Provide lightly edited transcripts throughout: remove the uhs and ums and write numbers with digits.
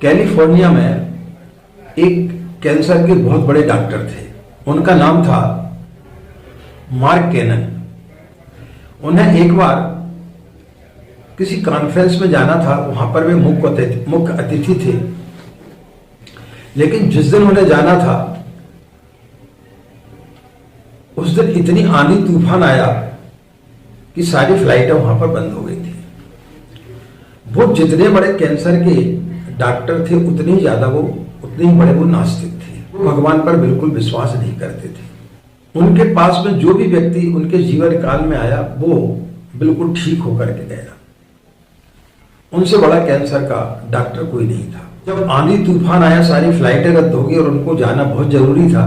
California में एक cancer के बहुत बड़े डॉक्टर थे। उनका नाम था मार्क केनन। उन्हें एक बार किसी कॉन्फ्रेंस में जाना था, वहां पर वे मुख्य अतिथि थे। लेकिन जिस दिन उन्हें जाना था उस दिन इतनी आंधी तूफान आया कि सारी फ्लाइटें वहां पर बंद हो गई थी। वो जितने बड़े कैंसर के डॉक्टर थे उतने ही बड़े वो नास्तिक थे। वो भगवान पर बिल्कुल विश्वास नहीं करते थे। उनके पास में जो भी व्यक्ति उनके जीवन काल में आया वो बिल्कुल ठीक होकर के गया। उनसे बड़ा कैंसर का डॉक्टर कोई नहीं था। जब आंधी तूफान आया, सारी फ्लाइटें रद्द हो गई और उनको जाना बहुत जरूरी था,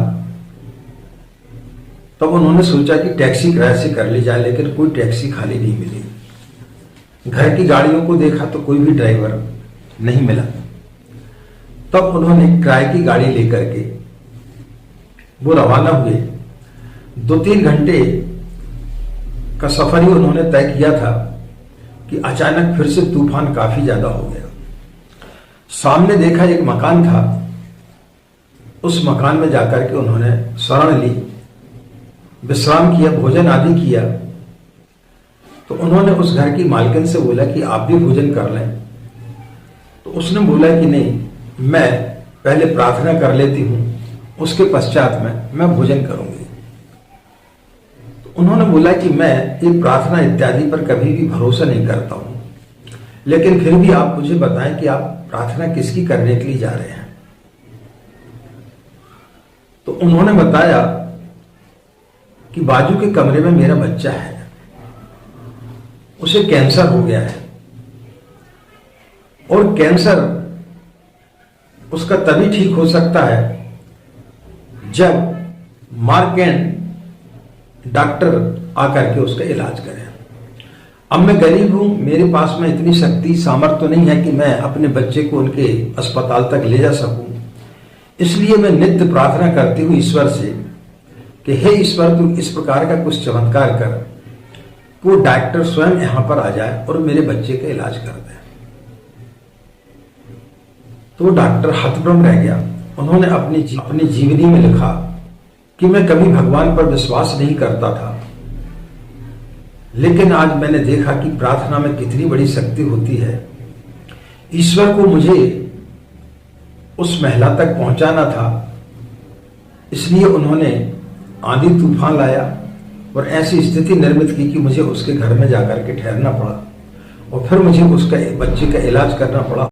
तब उन्होंने सोचा कि टैक्सी किराए से कर ली जाए, लेकिन कोई टैक्सी खाली नहीं मिली। घर की गाड़ियों को देखा तो कोई भी ड्राइवर नहीं मिला। तब उन्होंने किराए की गाड़ी लेकर के वो रवाना हुए। 2-3 घंटे का सफर ही उन्होंने तय किया था कि अचानक फिर से तूफान काफी ज्यादा हो गया। सामने देखा एक मकान था। उस मकान में जाकर के उन्होंने शरण ली, विश्राम किया, भोजन आदि किया। तो उन्होंने उस घर की मालकिन से बोला कि आप भी भोजन कर लें। तो उसने बोला कि नहीं, मैं पहले प्रार्थना कर लेती हूं, उसके पश्चात मैं भोजन करूंगी। तो उन्होंने बोला कि मैं ये प्रार्थना इत्यादि पर कभी भी भरोसा नहीं करता हूं, लेकिन फिर भी आप मुझे बताएं कि आप प्रार्थना किसकी करने के लिए जा रहे हैं। तो उन्होंने बताया कि बाजू के कमरे में मेरा बच्चा है, उसे कैंसर हो गया है और कैंसर उसका तभी ठीक हो सकता है जब मार्क डॉक्टर आकर के उसका इलाज करें। अब मैं गरीब हूं, मेरे पास में इतनी शक्ति सामर्थ्य तो नहीं है कि मैं अपने बच्चे को उनके अस्पताल तक ले जा सकूं। इसलिए मैं नित्य प्रार्थना करती हूं ईश्वर से कि हे ईश्वर, तू इस प्रकार का कुछ चमत्कार कर, वो डॉक्टर स्वयं यहां पर आ जाए और मेरे बच्चे का इलाज कर दे। तो डॉक्टर हतप्रभ रह गया। उन्होंने अपनी जीवनी में लिखा कि मैं कभी भगवान पर विश्वास नहीं करता था, लेकिन आज मैंने देखा कि प्रार्थना में कितनी बड़ी शक्ति होती है। ईश्वर को मुझे उस महिला तक पहुंचाना था, इसलिए उन्होंने आंधी तूफान लाया और ऐसी स्थिति निर्मित की कि मुझे उसके घर में जाकर के ठहरना पड़ा और फिर मुझे उसका बच्चे का इलाज करना पड़ा।